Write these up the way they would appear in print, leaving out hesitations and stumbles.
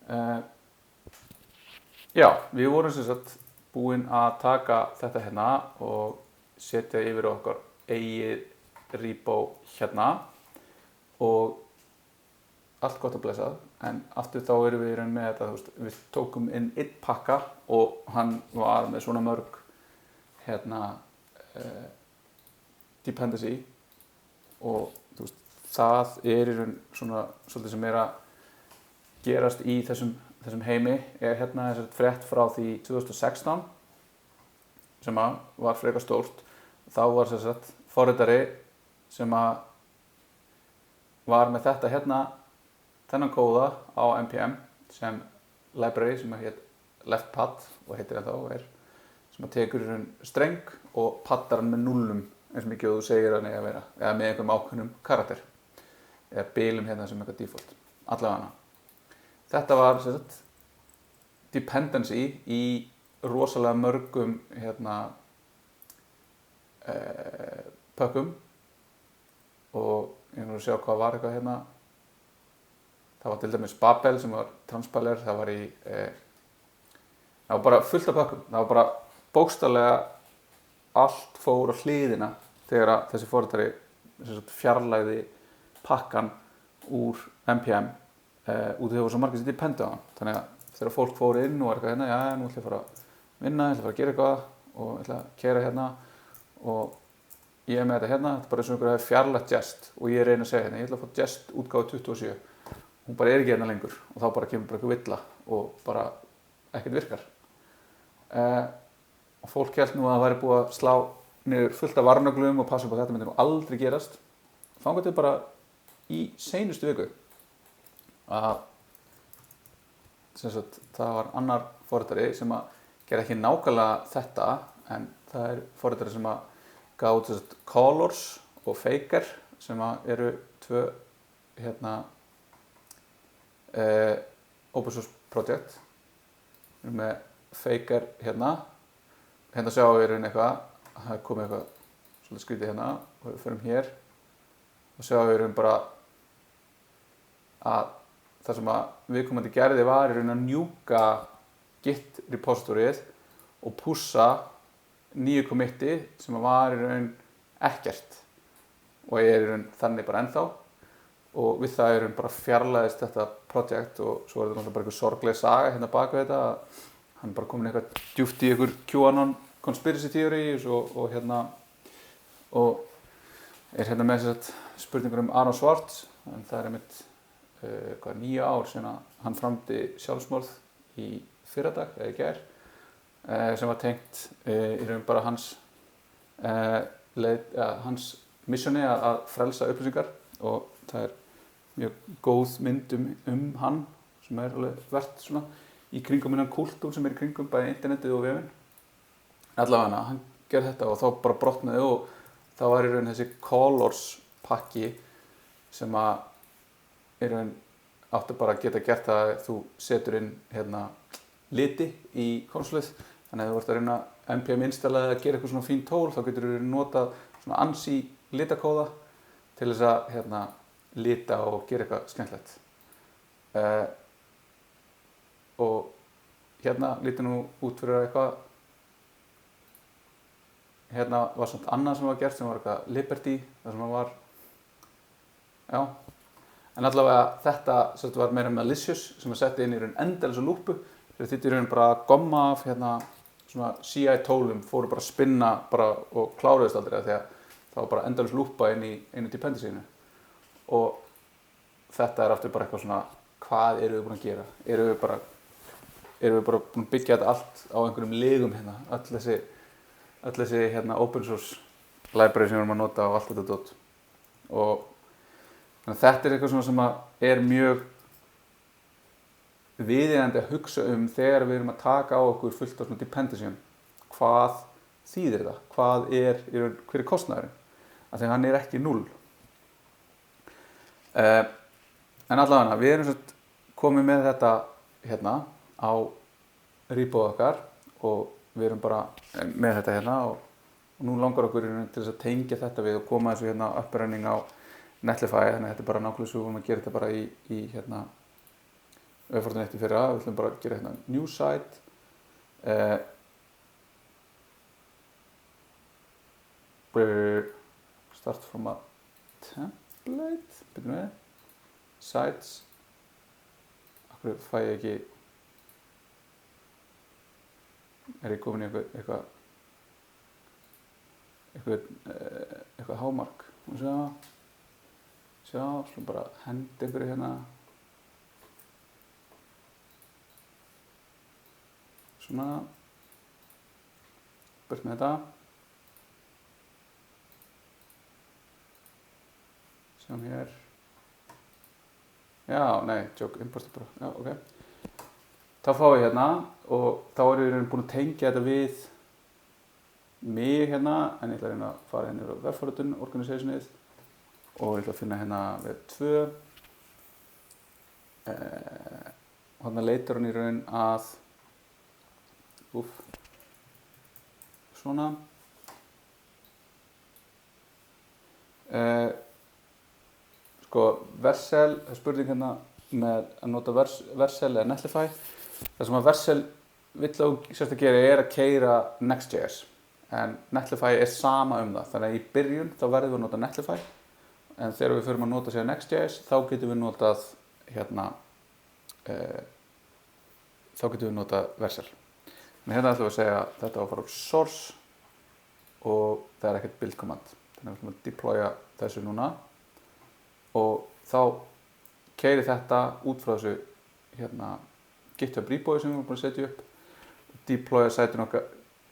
Uh, já, við vorum sem sagt búin að taka þetta hérna og setja yfir okkar eigið repo hérna og allt gott að blessað, en aftur þá erum við í raun með þetta, þú veist, við tókum inn einn pakka og hann var með svona mörg hérna dependency og þú veist, það er í raun svona svolítið sem er að gerast í þessum heimi er hérna þessari frétt frá því 2016 sem að var frekar stórt. Þá var sem sagt forritari sem að var með þetta hérna, þennan kóða á NPM sem library sem heit leftpad og heitir ennþá er, sem að tekur í raun streng og paddar hann með nullum eins og mikið og þú segir hann eiga að vera, eða með einhverjum ákveðnum karakter eða bilum hérna sem eitthvað default, allavega. Þetta var sem sagt dependency í rosalega mörgum hérna pökkum og ég er nú að sjá hvað var eitthvað hérna. Það var til dæmis Babel sem var transpiler, það var það var bara fullt af pökkum, það var bara bókstaflega allt fór á hliðina þegar að þessi forritari fjarlægði pakkan úr NPM út af því það voru svo margir sem dependu á hann. Þannig að þegar fólk fór inn og var eitthvað hérna, já, nú ætla ég að fara að vinna, ég ætla að fara að gera eitthvað og ég ætla að keyra hérna og ég er með þetta hérna, þetta er bara eins og einhver hafi fjarlægt Jest og ég reyna að segja hérna, ég ætla að fá Jest útgáfu 27. Hún bara er ekki hérna lengur og þá bara kemur bara eitthvað villa og bara ekkert virkar. Og fólk hélt nú að það væri búið að slá niður fullt af varnaglum og passa upp á þetta myndi nú aldrei gerast. Þangað til bara í seinustu viku að sem sagt, það var annar forritari sem að gera ekki nákvæmlega þetta, en það er forritari sem að gaf út Colors og Faker sem að eru tvö hérna open source project. Við erum með Faker hérna sjáum við eitthvað, það er komið eitthvað svolítið skrítið hérna og við förum hér og sjáum við bara að það sem að viðkomandi gerði var í raun að njúka Git repositoryið og pússa nýju committi sem var í raun ekkert og er í raun þannig bara ennþá og við það í raun bara fjarlæðist þetta project og svo er þetta náttúrulega bara einhver sorgleg saga hérna bak við þetta að hann bara komin eitthvað djúpt í einhver QAnon conspiracy theories og hérna og er hérna með spurningur Aaron Swartz, en það er einmitt 9 ár síðan hann framdi sjálfsmorð í fyrradag eða í gær sem var tengt í raun bara hans hans missioni að frelsa upplýsingar og það er mjög góð mynd hann sem er alveg verðt svona í kringum innan kultúr sem er í kringum bæði internetið og vefinn. Allavega hann gerði þetta og þá bara brotnaði og þá var í raun þessi Colors pakki sem að í raun áttu bara að geta gert það að þú setur inn hérna liti í konsolið, þannig að þú vart að reyna NPM installaði að gera eitthvað svona fín tól, þá getur þú notað svona ANSI litakóða til þess að hérna lita og gera eitthvað skemmtilegt. Og hérna lítur nú út fyrir eitthvað, hérna var samt annað sem var gert sem var eitthvað Liberty, það sem var, já. En allavega þetta var meira malicious sem að setja inn í raun endalausa lúpu. Þetta í raun bara að gomma af hérna svona CI tólum fóru bara að spinna bara og kláruðist aldrei því að það var bara endalaus lúpa inn í einu dependencyinu. Og þetta er aftur bara eitthvað svona, hvað erum við búin að gera? Erum við bara búin að byggja þetta allt á einhverjum legum hérna, öll þessi hérna open source library sem við erum að nota og allt þetta dot. Og þannig að þetta er eitthvað sem er mjög viðeigandi að hugsa þegar við erum að taka á okkur fullt af svona dependency. Hvað þýðir það? Hver er kostnaðurinn? Af því að hann er ekki 0. En allavega, við erum komið með þetta hérna á repoð okkar og við erum bara með þetta hérna og nú langar okkur til þess að tengja þetta við og koma þessu hérna up and running á Netlify, þannig að þetta er bara nákvæmlega svo við vorum að gera þetta bara í hérna við fórum eitt í fyrra, við ætlum bara að gera hérna new site start from a template, byrjum við sites, okkur fæ ég ekki, ég komin í eitthvað hámark, sjá, slúm bara hendi einhverju hérna, svona, burt með þetta, sjáum hér, já, nei, joke, importa bara, já, ok. Þá fá ég hérna og þá ég búin að tengja þetta við mig hérna, en ég ætla að reyna að fara hérna yfir á webforritun, organisationið og ég ætla að finna hérna web 2. Hérna leitar hann í raun að, svona. Sko, Vercel, það er spurning hérna með að nota Vercel eða Netlify. Það sem að Vercel vill sérst að gera er að keyra Next.js, en Netlify er sama það. Þannig að í byrjun þá verðum við að nota Netlify, en þegar við förum að nota sér Next.js þá getum við notað hérna, Vercel. Þannig hérna ætlum við að segja að þetta á að fara úr source og það er ekkert build command. Þannig að við ætlum að deploya þessu núna og þá keyri þetta út frá þessu hérna GitHub repo sem við erum búin að setja upp og deploya sætun okkar,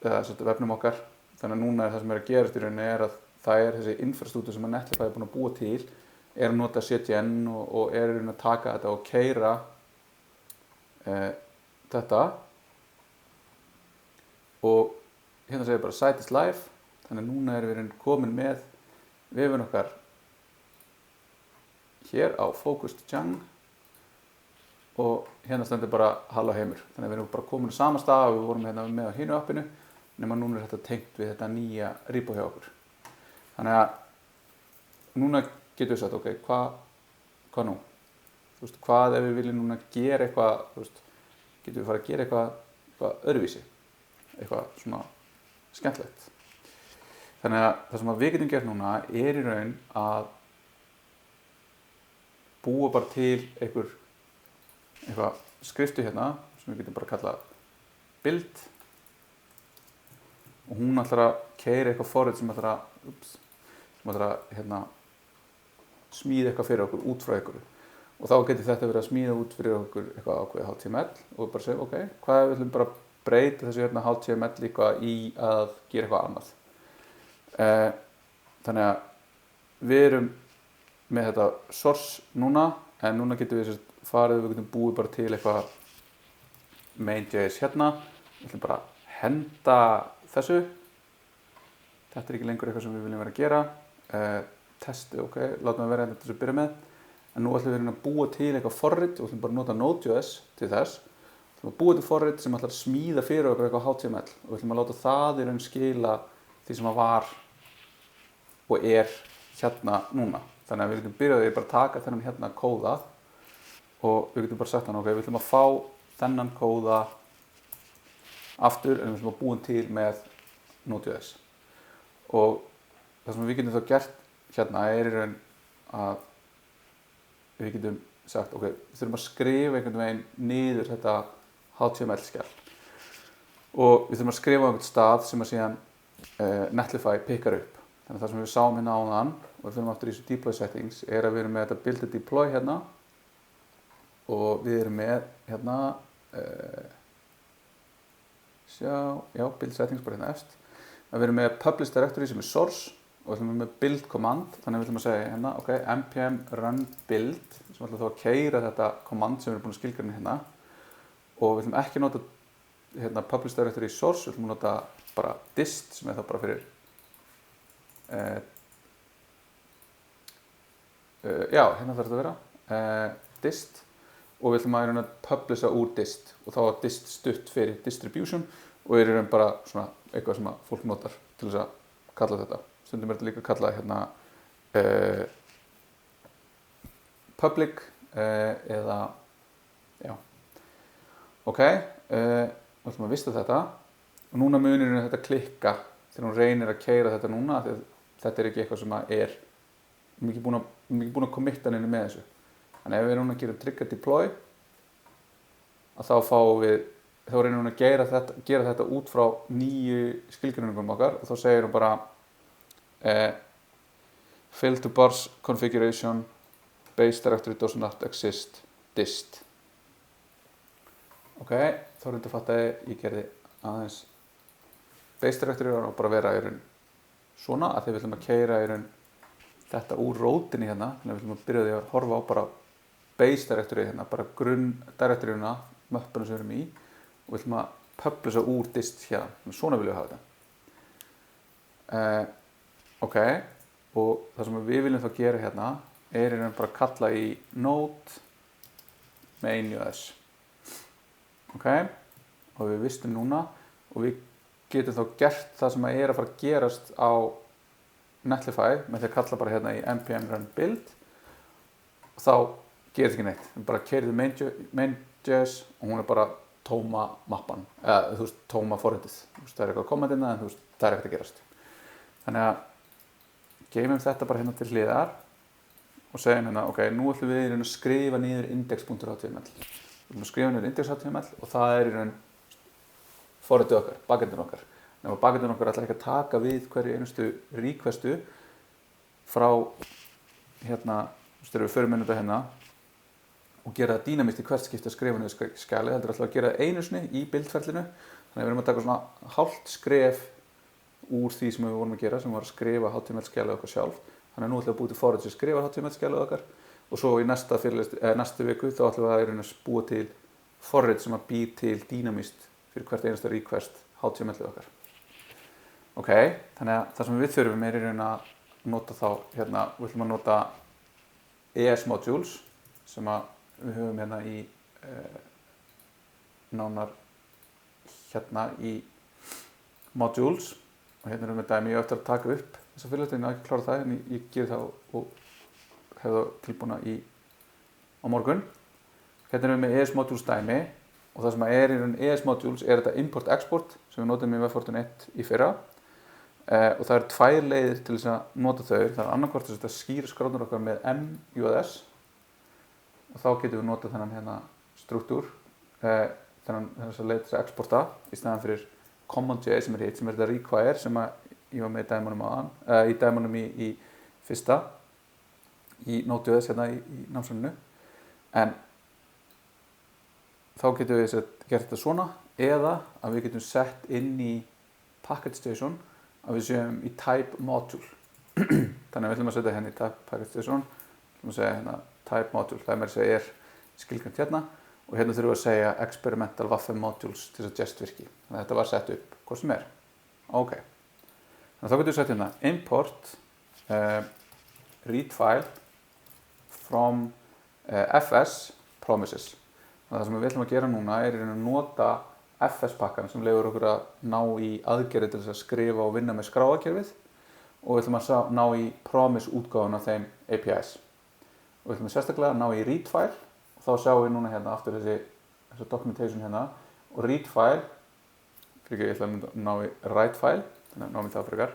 eða vefnum okkar. Þannig að núna það sem er að gerast í rauninni er að það er þessi infrastruktúr sem að Netlify er búin að búa til, er að nota CDN og er í rauninni að taka þetta og keyra þetta og hérna segir bara site is live. Þannig að núna erum við komin með vefun okkar hér á Focused Django og hérna stendur bara Halló heimur. Þannig að við erum bara komin á sama stað og við vorum hérna með á hinu appinu, nema núna er þetta tengt við þetta nýja repo hjá okkur. Þannig að núna getum við sagt, ok, hvað nú? Þú veist, hvað ef við viljum núna gera eitthvað, þú veist, getum við fara að gera eitthvað öðruvísi, eitthvað svona skemmtilegt. Þannig að það sem við getum gert núna er í raun að búa bara til eitthvað skriftu hérna sem við getum bara kallað build og hún ætlar að keyra eitthvað forrit sem ætlar að hérna, smíða eitthvað fyrir okkur út frá ykkur og þá getur þetta verið að smíða út fyrir okkur eitthvað ákveðið HTML og bara segja ok, hvað við viljum bara breyta þessu hérna HTML eitthvað í að gera eitthvað annað. Þannig að við erum með þetta source núna, en núna getum við farið, við getum búið bara til eitthvað main.js hérna, við ætlum bara að henda þessu, þetta er ekki lengur eitthvað sem við viljum vera að gera, testi, ok, látum við vera hérna til þess að byrja með, en nú ætlum við að búa til eitthvað forrit og ætlum bara að nota Node.js til þess, við ætlum að búa til forrit sem ætlar að smíða fyrir okkur eitthvað HTML og við ætlum að láta það í raun skila því sem að var og er hérna núna. Þannig að við getum byrjað að bara taka þennan hérna kóða og við getum bara sagt hann, ok, við ætlum að fá þennan kóða aftur en við ætlum að búa til með Node.js. Og það sem við getum þá gert hérna er í raun að við getum sagt, ok, við þurfum að skrifa einhvern veginn niður þetta HTML-skjal og við þurfum að skrifa á einhvern stað sem að síðan Netlify pikkar upp. Þannig að það sem við sáum hérna áðan og við fyrir aftur í þessu deploy settings er að við erum með þetta build and deploy hérna og við erum með hérna build settings bara hérna efst að við erum með publish directory sem er source og við ætlum með build command, þannig að við ætlum að segja hérna ok, npm run build sem ætlum þá að keyra þetta command sem við erum búin að skilgreina hérna og við ætlum ekki að nota hérna publish directory source, við ætlum að nota bara dist sem er þá bara fyrir hérna þarf þetta að vera dist og við ætlum að publisha úr dist og þá er dist stutt fyrir distribution og er bara svona eitthvað sem að fólk notar til þess að kalla þetta. Stundum er þetta líka að kalla hérna public eða Já. Ok, við ætlum að vista þetta og núna munir þetta klikka þegar hún reynir að keyra þetta núna því að þetta er ekki eitthvað sem að er ekki búin að committa henni með þessu. Þannig ef við erum að gera trigger deploy að þá reynir hún að gera þetta út frá nýju skilgreiningum okkar og þá segir hún bara fail to parse configuration base directory does not exist dist. Ok, þá reyndu að fatta ég gerði aðeins base directory og bara vera í raun svona að því við ætlum að keyra í raun þetta úr rótinni hérna þannig að við ætlum að byrja því að horfa á bara base directory hérna, bara grunn directoryuna möppuna sem við erum í og við ætlum að publisha úr dist hérna, svona viljum við hafa þetta. Ok, og það sem við viljum þá gera hérna er í raun bara að kalla í node main.js. Ok, og við vistum núna og við getum þá gert það sem er að fara að gerast á Netlify með því að kalla bara hérna í npm run build og þá gerir þetta ekki neitt. Við bara keyrðum main.js og hún er bara tóma mappan, eða þú veist, tóma forritið. Það er eitthvað kommentina en þú veist, það er ekkert að gerast. Þannig að geymum þetta bara hérna til hliðar og segjum hérna, ok, nú ætlum við að skrifa niður index.html. Við ætlum að skrifa niður index.html og það er í raun forritið okkar, backendin okkar. Ef backendin okkar ætlar ekki að taka við hverju einustu requestu frá hérna, þegar við förum inn þetta hérna og gera það dýnamískt í hvert skipti að skrifa niður skjalið, heldur ætla að gera það einu sinni í buildferlinu. Þannig að við erum að taka svona hálft skref úr því sem við vorum að gera, sem var að skrifa HTML skjalið okkar sjálf. Þannig að nú ætlum við að búa til forrit sem skrifar HTML skjalið okkar og svo í næstu viku þá ætlum við að búa til forrit sem að býr til dýnamískt fyrir hvert einasta request HTML-ið okkar. Ok, þannig að það sem við þurfum er í raun að nota þá, hérna, við ætlum að nota ES modules sem að við höfum hérna í nánar hérna í modules og hérna erum við dæmi ég eftir að taka upp þessa fyrirlestur, ég náði ekki að klára það en ég geri það og hef það tilbúna á morgun. Hérna erum við með ES modules dæmi og það sem er í raun ES modules er þetta import-export sem við notum í Web .NET í fyrra og það eru tvær leiðir til þess að nota þau. Það er annarkvort að skýra skráðunar okkar með MJS og þá getum við notað þennan hérna struktúr, þessa leið til að exporta í staðan fyrir command.js sem er hitt, sem er þetta require sem ég var með í dæmunum áðan, í dæmunum í fyrsta í Node.js hérna í námsefninu. En þá getum við gert þetta svona eða að við getum sett inn í package.json að við séum í type module. Þannig að við ætlum að setja hérna í type package.json, við ætlum að segja hérna type module, það er með að segja skilgreint hérna og hérna þurfum við að segja experimental waffle modules til þess að jest virki. Þannig að þetta var sett upp hvað sem er. Ok, þannig að þá getum við sett hérna import read file from fs promises. Þannig að það sem við ætlum að gera núna er að nota FS-pakkan sem leyfir okkur að ná í aðgerðir til þess að skrifa og vinna með skráarkerfið og við ætlum að ná í promise útgáfun af þeim APIs. Og við ætlum sérstaklega að ná í read file og þá sjáum við núna hérna aftur þessi documentation hérna og read file, fyrir ekki ég ætla að ná í write file, þannig að náum við það frekar.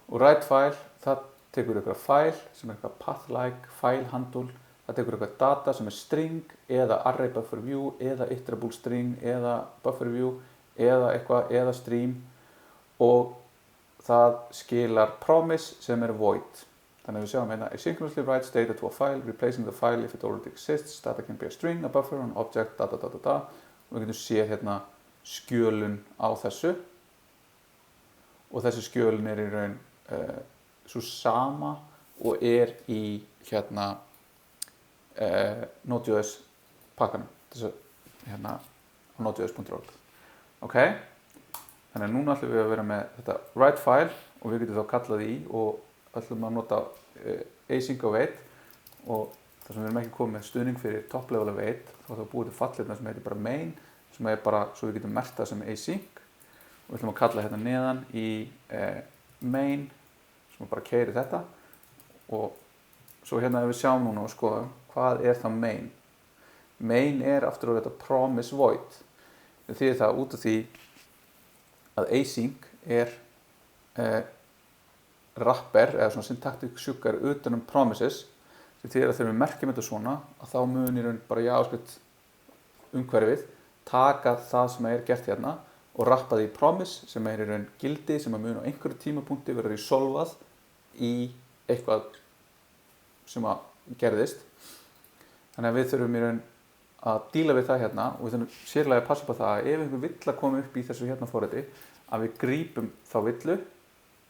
Og write file, það tekur ykkur file sem er eitthvað path-like, file handle. Það tekur eitthvað data sem er string eða array buffer view eða iterable string eða buffer view eða eitthvað eða stream og það skilar promise sem er void. Þannig að við sjáum hérna asynchronously writes data to a file, replacing the file if it already exists. Data can be a string, a buffer, an object, da. Og við getum séð hérna skjölun á þessu og þessi skjölun er í raun svo sama og er í hérna Node.js pakkanum, þess að hérna á Node.js.org. Ok, þannig að núna ætlum við að vera með þetta write file og við getum þá kallað í og ætlum að nota async await og þar sem við erum ekki komið með stuðning fyrir top level await þá er það búið til fallirna sem heitir bara main sem er bara svo við getum merkt það sem async og við ætlum að kalla hérna neðan í main sem bara keyrir þetta og svo hérna ef við sjáum núna og skoðum hvað þá main. Main aftur á þetta promise void. Það þýðir það út af því að async wrapper eða svona syntactic sugar utan promises, sem þýðir að þegar við merkjum þetta svona að þá mun í raun bara JavaScript umhverfið taka það sem gert hérna og rappa því í promise sem í raun gildi sem mun á einhverju tímapunkti vera resolvað í eitthvað sem gerðist. Þannig að við þurfum í raun að díla við það hérna og við þurfum sérlega að passa på það að ef einhver villa komi upp í þessu hérna forriti að við grípum þá villu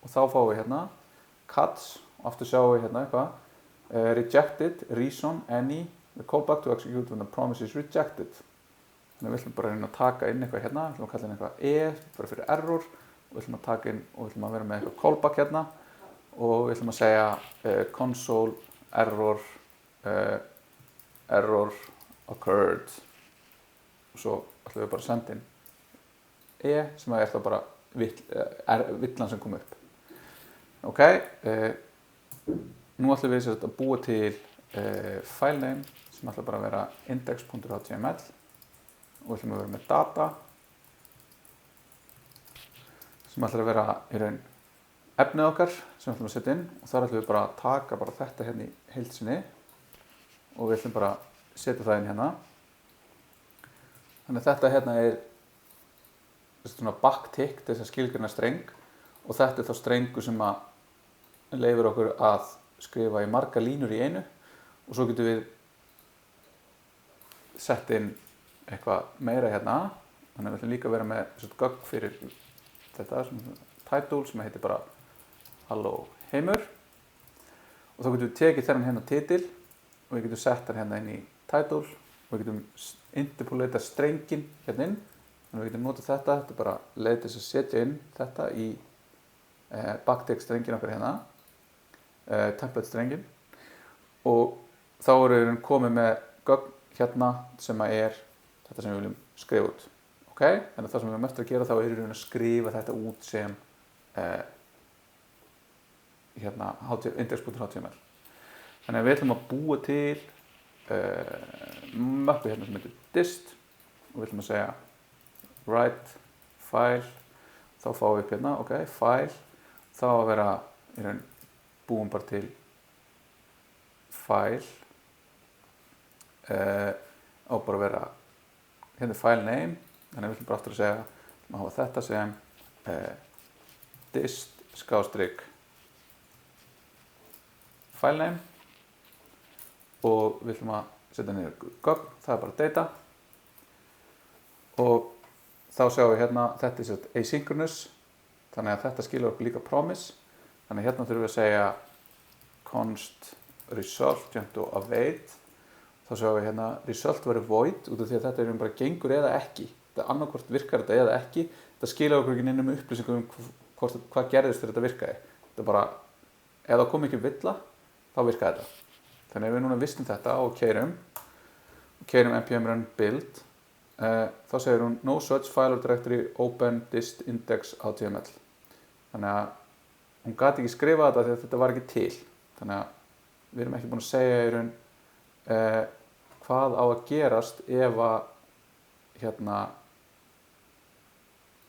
og þá fáum við hérna cuts og aftur sjáum við hérna eitthvað rejected, reason, any, the callback to execute when the promise is rejected. Þannig að við ætlum bara að reyna að taka inn eitthvað hérna, við ætlum að kalla inn eitthvað bara fyrir error og við ætlum að taka inn og við ætlum að vera með eitthvað callback hérna og við ætlum að segja console error occurred og svo ætlum við bara að senda inn sem þá bara villan sem kom upp. Ok, nú ætlum við að búa til file name sem ætlum bara að vera index.html og við ætlum að vera með data sem ætlum að vera í raun efnið okkar sem við ætlum að setja inn og þar ætlum við bara að taka bara þetta hérna í heild sinni og við ætlum bara að setja það inn hérna. Þannig að þetta hérna svona backtick til þess að skilgreina streng og þetta þá strengur sem að leyfir okkur að skrifa í marga línur í einu og svo getum við sett inn eitthvað meira hérna. Þannig að við ætlum líka að vera með svona gögn fyrir þetta title sem heitir bara Halló heimur og þá getum við tekið þennan hérna titil og við getum sett hann hérna inn í title og við getum interpolata strengin hérna inn þannig að við getum notað þetta er bara leið til að setja inn þetta í backtick strengin okkar hérna template strengin og þá erum við komið með gögn hérna sem þetta sem við viljum skrifa út. Okay? Þannig að það sem við erum eftir að gera þá erum við að skrifa þetta út sem hérna index.html. Þannig að við ætlum að búa til möppu hérna sem heitir dist og við ætlum að segja write file þá fáum við upp hérna, ok, file þá að vera í raun búum bara til file á bara að vera hérna file name þannig að við ætlum bara aftur að segja að hafa þetta sem dist skástrík file name og við ætlum að setja niður gögn, það er bara data og þá sjáum við hérna þetta asynchronous þannig að þetta skilur okkur líka promise þannig að hérna þurfum við að segja const result og await þá sjáum við hérna result verður void út af því að þetta bara gengur eða ekki þetta annarkvort virkar þetta eða ekki þetta skilur okkur ekki inn upplýsingum hvað gerðist þegar þetta virkaði þetta bara, ef það kom ekki villa þá virkaði þetta þannig að ef við núna vistum þetta og keyrum npm run build þá segir hún no such file or directory open dist index html þannig að hún gat ekki skrifa þetta því að þetta var ekki til þannig að við erum ekki búin að segja í raun hvað á að gerast ef að hérna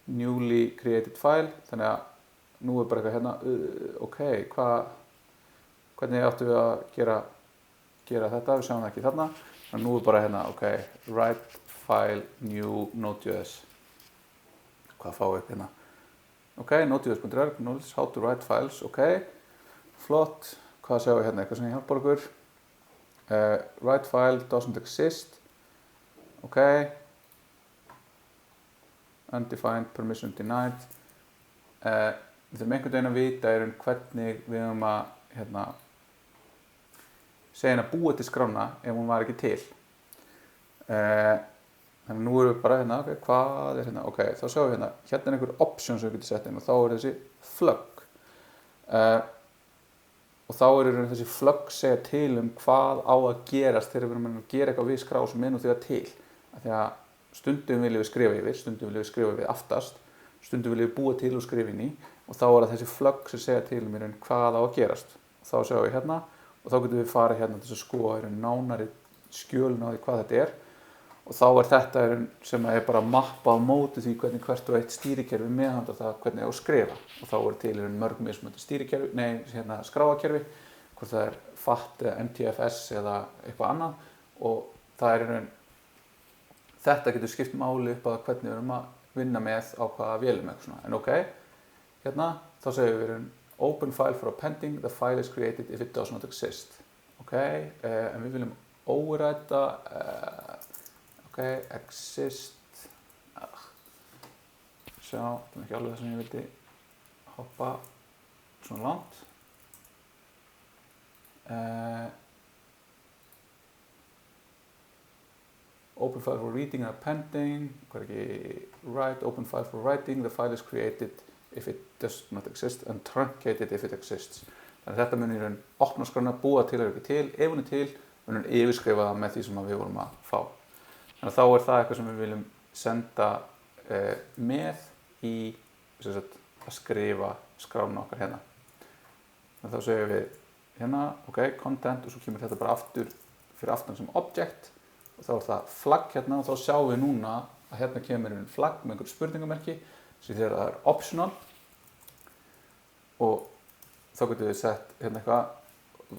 newly created file þannig að nú bara eitthvað hérna ok, hvernig áttum við að gera þetta, við sjáum það ekki þarna en nú bara hérna, ok, write file new node.js hvað fáum við upp hérna ok, node.js.org, how to write files ok, flott hvað sjáum við hérna, eitthvað sem hjálpar okkur write file doesn't exist ok undefined permission denied við þurfum einhvern veginn að vita hvernig við höfum að hérna segja henni að búa til skrána ef hún var ekki til þannig að nú erum við bara hérna, ok, hvað hérna ok, þá sjáum við hérna einhver option sem við getum sett inn og þá þessi flögg og þá þessi flögg segja til hvað á að gerast þegar við erum að gera eitthvað við skrá sem nú þegar til af því að stundum viljum við skrifa yfir, stundum viljum við skrifa yfir aftast stundum viljum við búa til og skrifa inn í og þá það þessi flögg sem segja til hvað á að gerast og þá sjáum við hérna og þá getum við farið hérna til að skoða nánari skjölun á því hvað þetta og þá þetta sem er bara mappa á móti því hvernig hvert og eitt stýrikerfi meðhanda það hvernig á að skrifa og þá til mörg mismunandi stýrikerfi, skráarkerfi, hvort það FAT eða MTFS eða eitthvað annað og það þetta getur skipt máli upp að hvernig við erum að vinna með á hvaða vélum eitthvað svona. En ok, hérna þá segjum við open file for appending, the file is created if it does not exist. Ok, en við viljum óræta, ok, exist, sjá, þetta ekki alveg það sem ég vildi hoppa svona langt. Open file for reading and appending, write, open file for writing, the file is created if it does not exist and truncated if it exists. Þannig að þetta munir opna skrána, búa til eða ekki til, ef hún til, munir yfirskrifa það með því sem við vorum að fá. Þannig að þá það eitthvað sem við viljum senda með í að skrifa skrána okkar hérna. Þannig að þá segjum við hérna, ok, content og svo kemur þetta bara aftur fyrir aftan sem object og þá það flagg hérna og þá sjáum við núna að hérna kemur flagg með einhver spurningamerki sem þegar það optional og þá getum við sett hérna eitthvað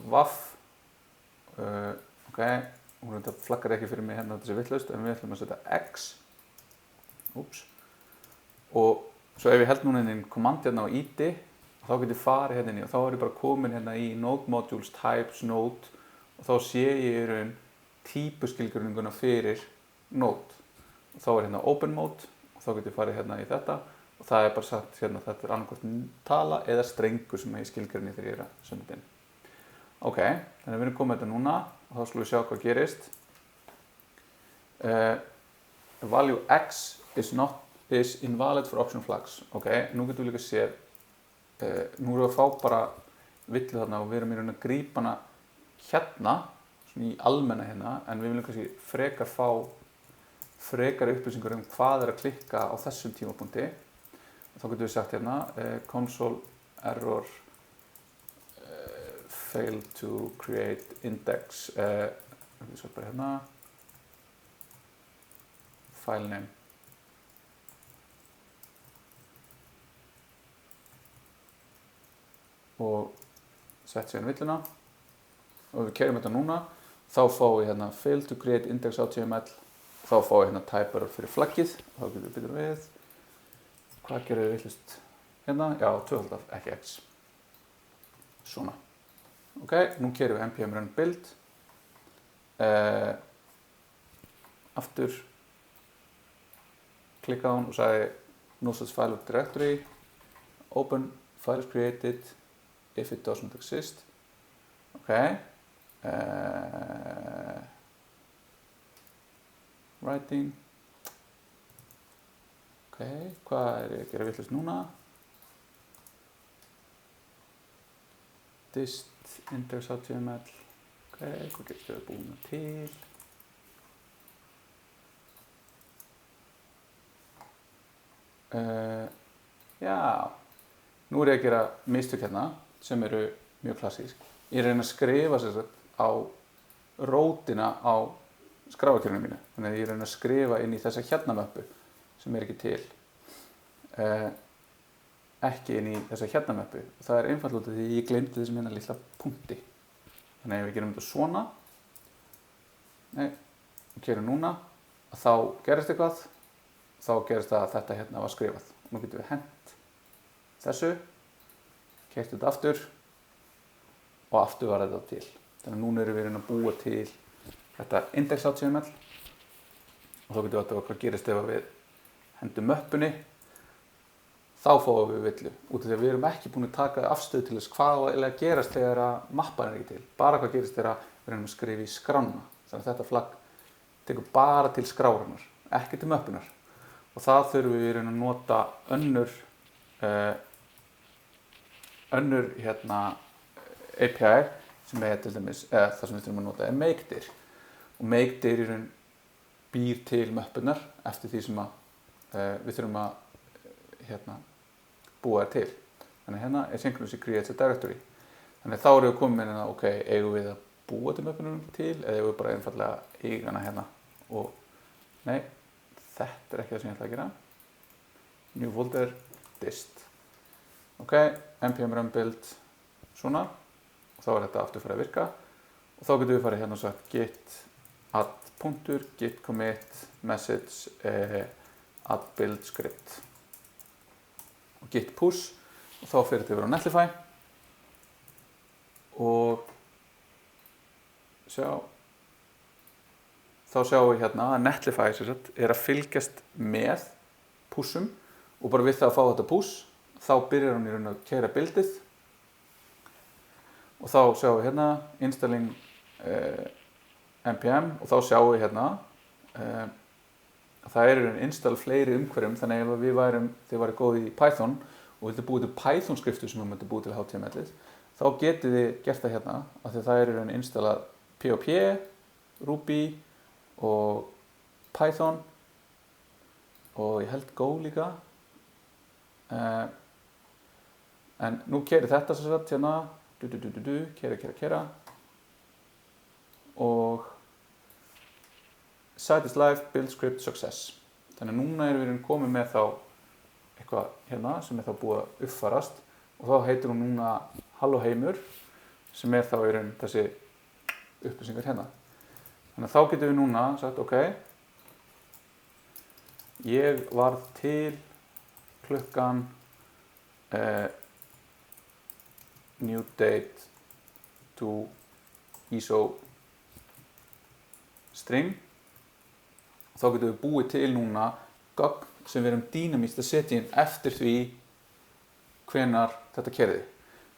vaff ok, hún flaggar ekki fyrir mig hérna þessi vitlaust en við ætlum að setja x og svo ef ég held núna inn command hérna á id þá getum við farið hérna inn og þá ég bara komin hérna í node modules types node og þá sé ég típuskilgreininguna fyrir node og þá hérna open mode og þá getum við farið hérna í þetta og það bara sagt hérna þetta annarkvort tala eða strengur sem ég skilgreini þegar ég að senda þetta inn. Ok, þannig að við erum komið þetta núna og þá skulum við sjá hvað gerist. Value x is invalid for option flags. Ok, nú getum við líka séð, nú erum við að fá bara villu þarna og við erum í raun að grípa hana hérna í almenna hérna, en við viljum kannski frekar upplýsingar hvað að klikka á þessum tímapunkti. Þá getum við sagt hérna, console error failed to create index, við svo bara hérna, file name. Og sett síðan villuna og við keyrum þetta núna. Þá fáum við hérna fail to create index.html þá fáum við hérna type error fyrir flaggið og þá getum við byrjað við hvað gerum við villust hérna, já, tvöfaldaf, ekki x svona, ok, nú keyrum við npm run build aftur klikka á hún og sagði no such file or directory open file is created if it doesn't exist ok writing ok, hvað ég að gera villust núna dist index.html ok, hvað getur við búin til já nú ég að gera mistök hérna sem eru mjög klassísk ég reyna að skrifa sér á rótina á skráarkerfinu mínu. Þannig að ég reyna að skrifa inn í þessa hérna möppu sem ekki til. Ekki inn í þessa hérna möppu. Það einfaldlega út af því ég gleymdi þessum hérna litla punkti. Þannig að ef við gerum þetta svona, og gerum núna, að þá gerist eitthvað, þá gerist það að þetta hérna var skrifað. Og nú getum við hent þessu, keyrt þetta aftur og aftur var þetta til. Þannig að núna erum við að búa til þetta index.html og þá getum við að hvað gerist ef við hendum möppunni þá fáum við villu út af því að við erum ekki búin að taka afstöðu til þess hvað eiginlega gerast þegar að mappan ekki til bara hvað gerist þegar við erum að skrifa í skrána þannig að þetta flagg tekur bara til skrárinnar ekki til möppunar og það þurfum við að nota önnur hérna API sem til dæmis, það sem við þurfum að nota makedir og makedir í raun býr til möppunar eftir því sem við þurfum að búa þær til. Þannig hérna er synchronously creates a directory. Þannig þá erum við komin með hérna, ok, eigum við að búa til möpunum til eða eigum við bara einfallega eiga hana hérna og nei, þetta er ekki það sem ég ætla að gera. New folder, dist. Ok, npm run build, svona og þá er þetta aftur fyrir að virka og þá getum við farið hérna og sagt git add punktur, git commit, message, add build script og git push og þá fyrir þetta yfir á Netlify og þá sjáum við hérna að Netlify er að fylgjast með pushum og bara við það að fá þetta push þá byrjar hann í raun að keyra buildið og þá sjáum við hérna installing npm og þá sjáum við hérna að það er install fleiri umhverjum þannig ef við þið væri góð í Python og vildu búið til Python skriftu sem við myndum búið til HTML-ið þá getið þið gert það hérna af því það er installað PHP, Ruby og Python og ég held Go líka en nú keyrir þetta sem sagt hérna keyra og site is live, build script success þannig að núna erum við komið með þá eitthvað hérna sem er þá búið að uppfærast og þá heitir hún núna Halló heimur sem er þá í raun þessi upplýsingar hérna þannig að þá getum við núna sagt ok ég varð til klukkan new date to ISO string og þá getum við búið til núna gögn sem við erum dýnamískt að setja inn eftir því hvenar þetta keyrði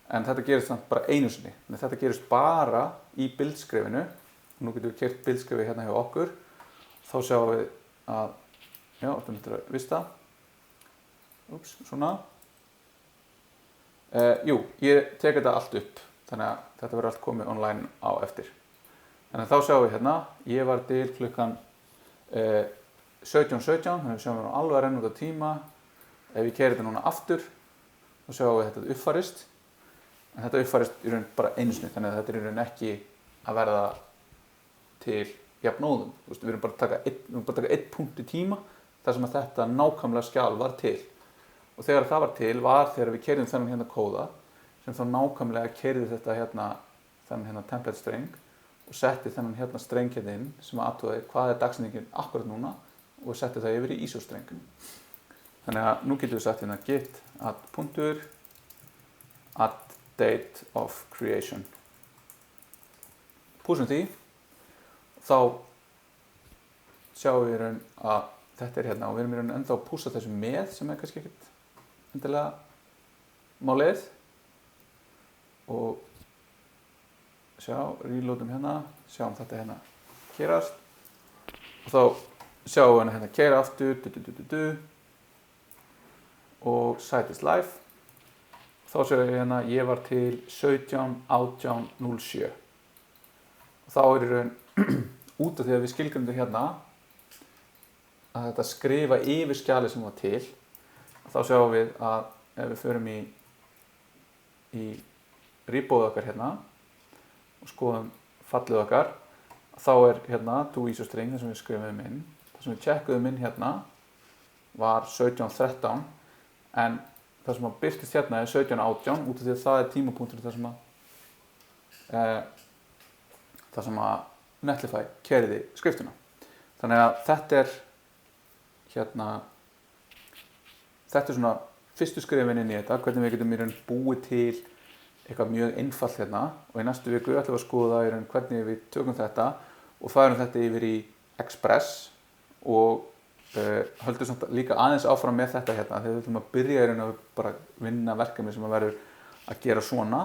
en þetta gerist samt bara einu sinni en þetta gerist bara í bildskrifinu og nú getum við keyrt bildskrifi hérna hjá okkur þá sjáum við að já, þetta myndir að vista svona jú, ég tek þetta allt upp þannig að þetta verður allt komið online á eftir þannig að þá sjáum við hérna ég var til klukkan 17:17 þannig að við sjáum við alveg að renna út á tíma ef ég keyri þetta núna aftur þá sjáum við þetta uppfærist en þetta uppfærist í raun bara einu sinni þannig að þetta er í raun ekki að verða til jafnóðum við erum bara að taka einn punkt í tíma þar sem að þetta nákvæmlega skjal var til og þegar það var til var þegar við keyrðum þennan hérna kóða sem þá nákvæmlega keyrði þetta hérna þennan hérna template string og setti þennan hérna streng hérna inn sem að athugaði hvað er dagsetningin akkurat núna og setti það yfir í ISO streng þannig að nú getum við sagt hérna git add punktur add date of creation púsum því þá sjáum við í raun að þetta er hérna og við erum í raun ennþá að púsa þessu með sem er kannski ekkert endilega málið og reloadum hérna sjáum þetta hérna keyrast og þá sjáum við hérna keyra aftur og site is live þá sjáum við hérna ég var til 17:18:07 og þá er í raun út af því að við skilgreinum hérna að þetta skrifa yfir skjalið sem var til þá sjáum við að ef við förum í rebóð okkar hérna og skoðum fallið okkar þá er hérna to ISO string þar sem við skrifum inn þar sem við checkuðum inn hérna var 17:13 en það sem að birtist hérna er 17:18 út af því að það er tímapunktur þar sem að Netlify keyrði skriftuna þannig að þetta er hérna þetta er svona fyrstu skrefin inn í þetta hvernig við getum í raun búið til eitthvað mjög einfalt hérna og í næstu viku ætlum við að skoða í raun hvernig við tökum þetta og færum þetta yfir í Express og höldum samt líka aðeins áfram með þetta hérna þegar við ætlum að byrja í raun að bara vinna verkefni sem að verður að gera svona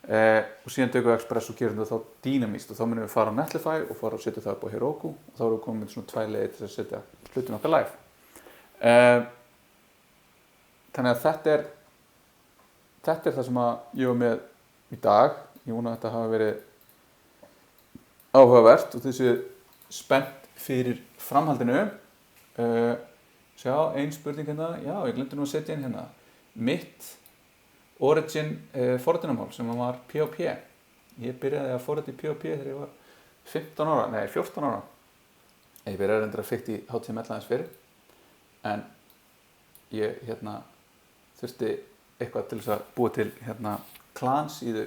og síðan tökum við Express og gerum þetta þá dýnamískt og þá munum við fara á Netlify og fara og setja það upp á Heroku og þá erum við komin með svona 2 leiðir til að setja hlutin okkar live þannig að þetta er það sem að ég var með í dag ég vona að þetta hafi verið áhugavert og þessi spennt fyrir framhaldinu ein spurning hérna já, ég glemdi nú að setja inn hérna mitt origin forritunarmál sem var PHP. Ég byrjaði að forrita í PHP þegar ég var 14 ára. Ég byrjaði reyndar að fikta í HTML aðeins fyrir, en ég þurfti eitthvað til þess að búa til klansíðu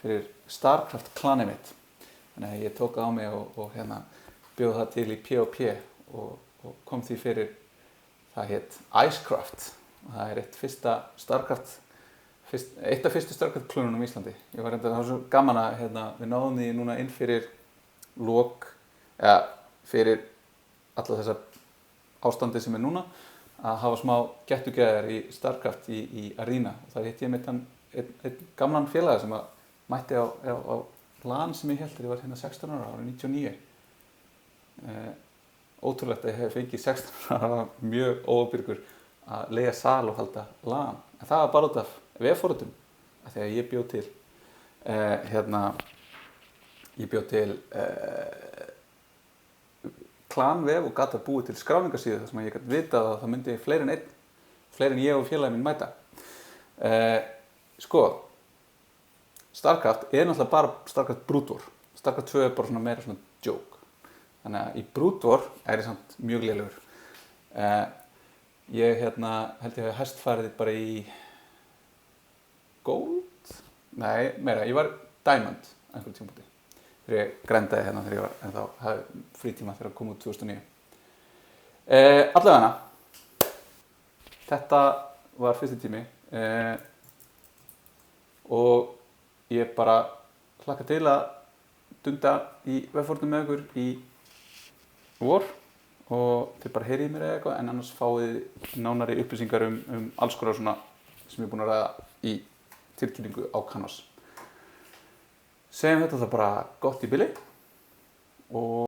fyrir Starcraft klanið mitt. Þannig að ég tók það á mig og bjóð það til í PHP og kom því fyrir. Það hét Icecraft og það er eitt af fyrstu Starcraft klununum í Íslandi. Ég var reyndar, það var svo gaman að við náðum því núna inn fyrir fyrir alla þessa ástandi sem er núna, að hafa smá get together í Starcraft í Arena, og það hitti ég með einn gamlan félaga sem að mætti á LAN sem ég held þegar ég var 16 ára, árið 99. Ótrúlegt að ég hef fengið 16 ára mjög óábyrgur að leigja sal og halda LAN, en það var bara út af vefforritum, af því að ég bjó til klanvef og gat að búi til skráningarsíðu þar sem ég gat vitað að það myndi fleiri en ég og félagi minn mæta. Starcraft er náttúrulega bara Starcraft Brood War. Starcraft 2 er bara meira svona joke. Þannig að í Brood War er ég samt mjög lélegur. Ég held ég hafi hæst farið bara í Gold? Nei, meira, ég var Diamond einhverjum tímapunkti. Þegar ég grændaði þegar ég var, en þá hafði frítíma þegar kom út 2009. Allavega þetta var fyrsti tími og ég bara hlakka til að dunda í vefforritum með ykkur í vor og þið bara heyrið mér eða eitthvað, en annars fáið nánari upplýsingar um alls konar svona sem ég er búinn að ræða í tilkynningu á Canvas. Segjum þetta bara gott í bili og